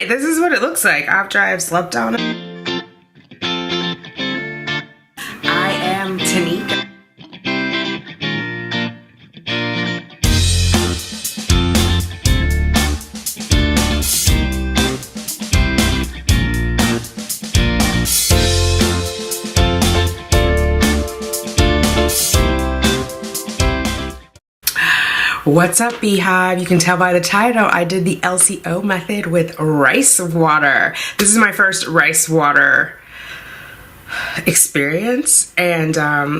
This is what it looks like after I have slept on it. I am Tanika. What's up, Beehive? You can tell by the title, I did the LCO method with rice water. This is my first rice water experience, and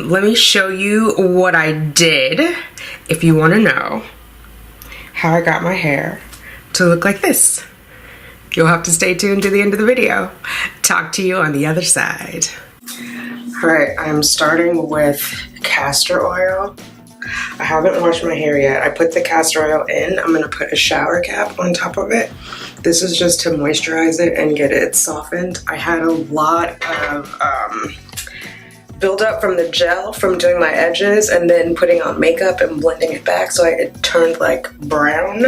let me show you what I did if you want to know how I got my hair to look like this. You'll have to stay tuned to the end of the video. Talk to you on the other side. All right, I'm starting with castor oil. I haven't washed my hair yet. I put the castor oil in. I'm gonna put a shower cap on top of it. This is just to moisturize it and get it softened. I had a lot of buildup from the gel from doing my edges and then putting on makeup and blending it back, so it turned like brown.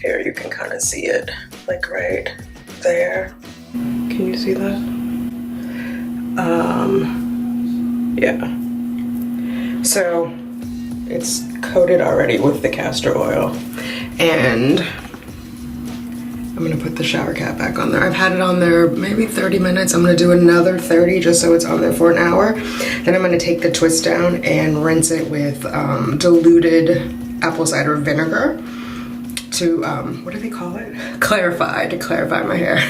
Here you can kind of see it, like right there. Can you see that? Yeah. So it's coated already with the castor oil, and I'm gonna put the shower cap back on there. I've had it on there maybe 30 minutes. I'm gonna do another 30 just so it's on there for an hour. Then I'm gonna take the twist down and rinse it with diluted apple cider vinegar to, what do they call it? To clarify my hair.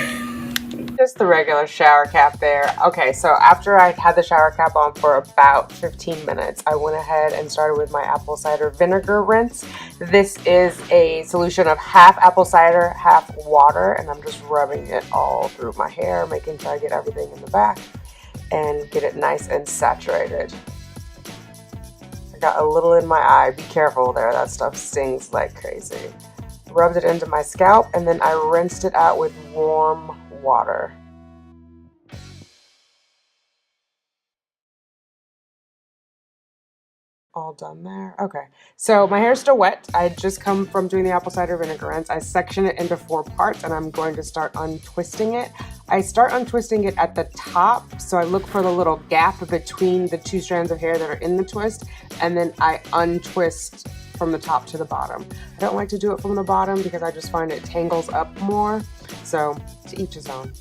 Just the regular shower cap there. Okay, so after I had the shower cap on for about 15 minutes, I went ahead and started with my apple cider vinegar rinse. This is a solution of half apple cider, half water, and I'm just rubbing it all through my hair, making sure I get everything in the back and get it nice and saturated. I got a little in my eye. Be careful there, that stuff stings like crazy. Rubbed it into my scalp, and then I rinsed it out with warm water. All done there. Okay, so my hair is still wet. I just come from doing the apple cider vinegar rinse. I section it into 4 parts, and I'm going to start untwisting it. I start untwisting it at the top, so I look for the little gap between the 2 strands of hair that are in the twist, and then I untwist from the top to the bottom. I don't like to do it from the bottom because I just find it tangles up more. So to each his own.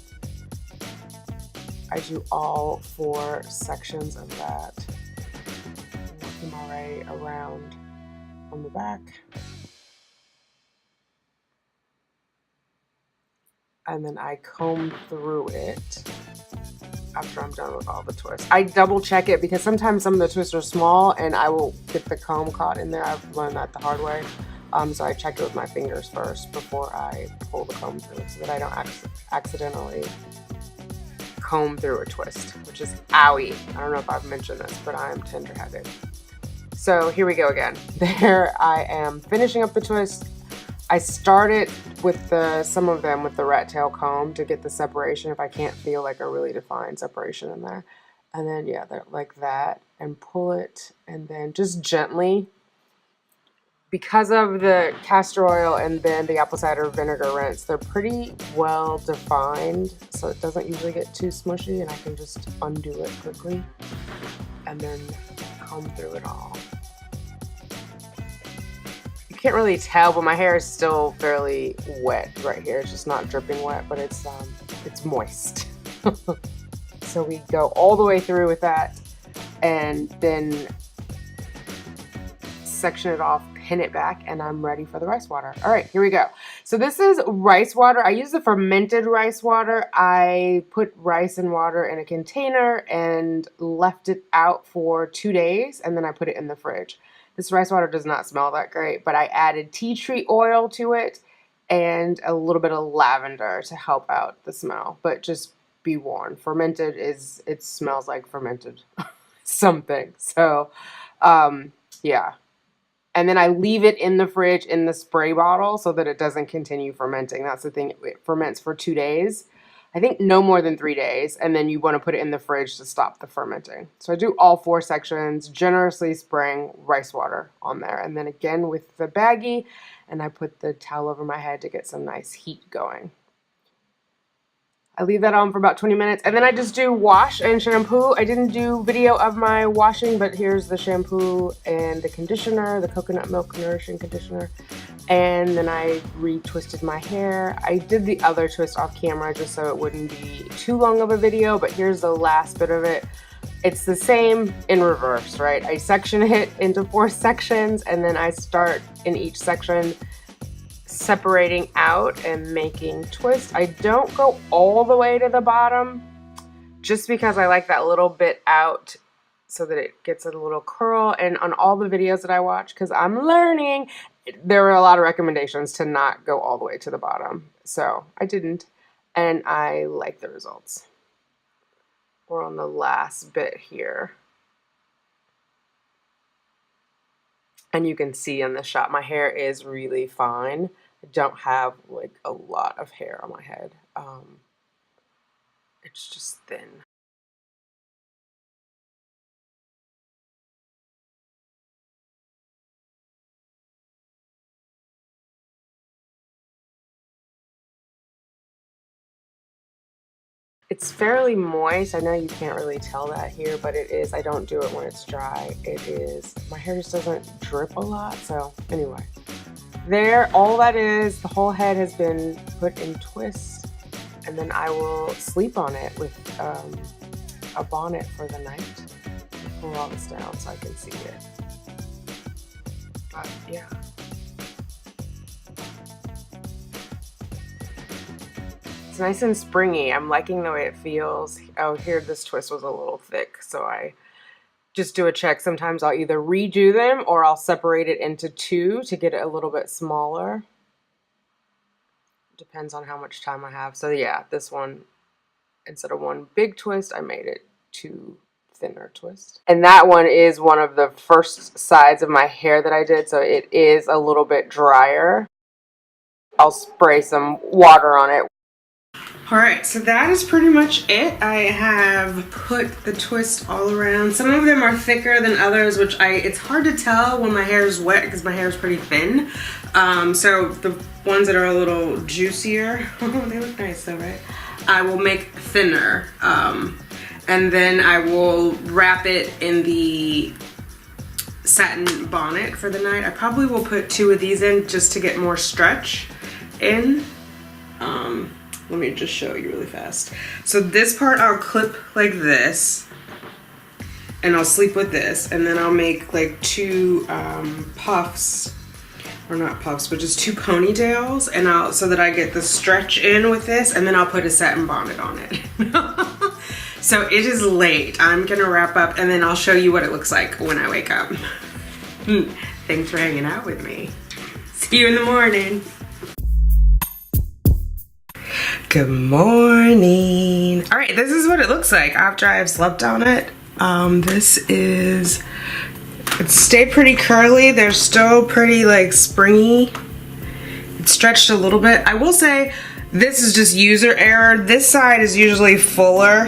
I do all 4 sections of that. Working my way around from the back. And then I comb through it after I'm done with all the twists. I double check it because sometimes some of the twists are small and I will get the comb caught in there. I've learned that the hard way. So I check it with my fingers first before I pull the comb through so that I don't accidentally comb through a twist, which is owie. I don't know if I've mentioned this, but I am tender-headed. So here we go again. There I am finishing up the twist. I started with some of them with the rat tail comb to get the separation if I can't feel like a really defined separation in there. And then, yeah, like that, and pull it, and then just gently, because of the castor oil and then the apple cider vinegar rinse, they're pretty well defined, so it doesn't usually get too smushy, and I can just undo it quickly and then comb through it all. You can't really tell, but my hair is still fairly wet right here. It's just not dripping wet, but it's moist. So we go all the way through with that, and then section it off, pin it back, and I'm ready for the rice water. All right, here we go. So this is rice water. I use the fermented rice water. I put rice and water in a container and left it out for 2 days, and then I put it in the fridge. This rice water does not smell that great, but I added tea tree oil to it and a little bit of lavender to help out the smell. But just be warned, fermented it smells like fermented something. So yeah. And then I leave it in the fridge in the spray bottle so that it doesn't continue fermenting. That's the thing. It ferments for 2 days. I think no more than 3 days. And then you want to put it in the fridge to stop the fermenting. So I do all 4 sections, generously spraying rice water on there. And then again with the baggie. and I put the towel over my head to get some nice heat going. I leave that on for about 20 minutes, and then I just do wash and shampoo. I didn't do video of my washing, but here's the shampoo and the conditioner, the coconut milk nourishing conditioner. And then I retwisted my hair. I did the other twist off camera just so it wouldn't be too long of a video, but here's the last bit of it. It's the same in reverse, right? I section it into 4 sections, and then I start in each section separating out and making twists. I don't go all the way to the bottom just because I like that little bit out so that it gets a little curl. And on all the videos that I watch, because I'm learning, there were a lot of recommendations to not go all the way to the bottom. So I didn't, and I like the results. We're on the last bit here. And you can see in the shot, my hair is really fine. I don't have like a lot of hair on my head. It's just thin. It's fairly moist. I know you can't really tell that here, but it is. I don't do it when it's dry. It is. My hair just doesn't drip a lot. So anyway, there, all that is, the whole head has been put in twists, and then I will sleep on it with a bonnet for the night. I'll pull all this down so I can see it. But yeah. It's nice and springy. I'm liking the way it feels. Oh, here, this twist was a little thick, so I just do a check. Sometimes I'll either redo them or I'll separate it into 2 to get it a little bit smaller. Depends on how much time I have. So yeah, this one, instead of 1 big twist, I made it 2 thinner twists. And that one is one of the first sides of my hair that I did, so it is a little bit drier. I'll spray some water on it. Alright, so that is pretty much it. I have put the twist all around. Some of them are thicker than others, which it's hard to tell when my hair is wet because my hair is pretty thin. So the ones that are a little juicier, they look nice though, right? I will make thinner. And then I will wrap it in the satin bonnet for the night. I probably will put 2 of these in just to get more stretch in. Let me just show you really fast. So this part I'll clip like this, and I'll sleep with this, and then I'll make like 2 puffs, or not puffs, but just 2 ponytails, and so that I get the stretch in with this, and then I'll put a satin bonnet on it. So it is late. I'm gonna wrap up, and then I'll show you what it looks like when I wake up. Thanks for hanging out with me. See you in the morning. Good morning. All right, this is what it looks like after I've slept on it. It stayed pretty curly. They're still pretty like springy. It stretched a little bit. I will say this is just user error. This side is usually fuller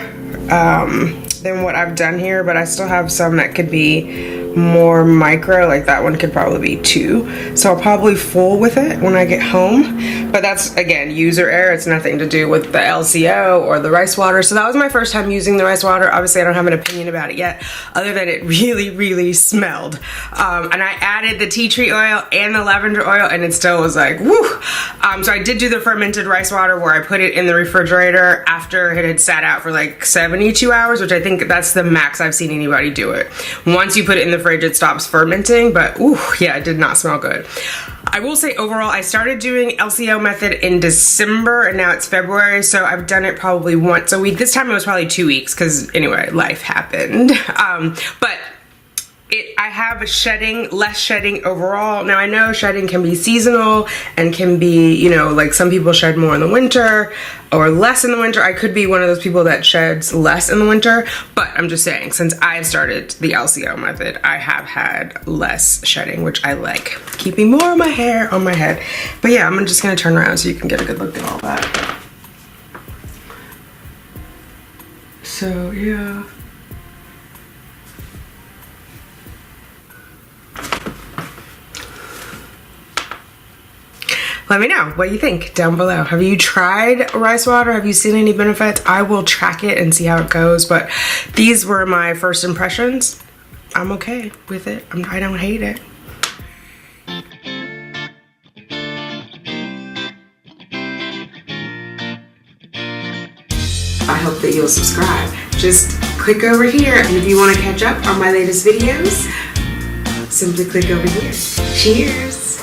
than what I've done here, but I still have some that could be more micro, like that one could probably be 2. So I'll probably full with it when I get home. But that's, again, user error. It's nothing to do with the LCO or the rice water. So that was my first time using the rice water. Obviously, I don't have an opinion about it yet, other than it really, really smelled. And I added the tea tree oil and the lavender oil, and it still was like, woo! So I did do the fermented rice water where I put it in the refrigerator after it had sat out for like 72 hours, which I think that's the max I've seen anybody do it. Once you put it in the fridge, it stops fermenting, but ooh, yeah, it did not smell good. I will say overall, I started doing LCO method in December, and now it's February, so I've done it probably once a week. This time it was probably 2 weeks, because anyway, life happened. But I have less shedding overall. Now I know shedding can be seasonal and can be, you know, like some people shed more in the winter or less in the winter. I could be one of those people that sheds less in the winter, but I'm just saying, since I've started the LCO method, I have had less shedding, which I like. Keeping more of my hair on my head. But yeah, I'm just gonna turn around so you can get a good look at all that. So yeah. let me know what you think down below. Have you tried rice water? Have you seen any benefits? I will track it and see how it goes, but these were my first impressions. I'm okay with it. I don't hate it. I hope that you'll subscribe. Just click over here, and if you want to catch up on my latest videos, simply click over here. Cheers!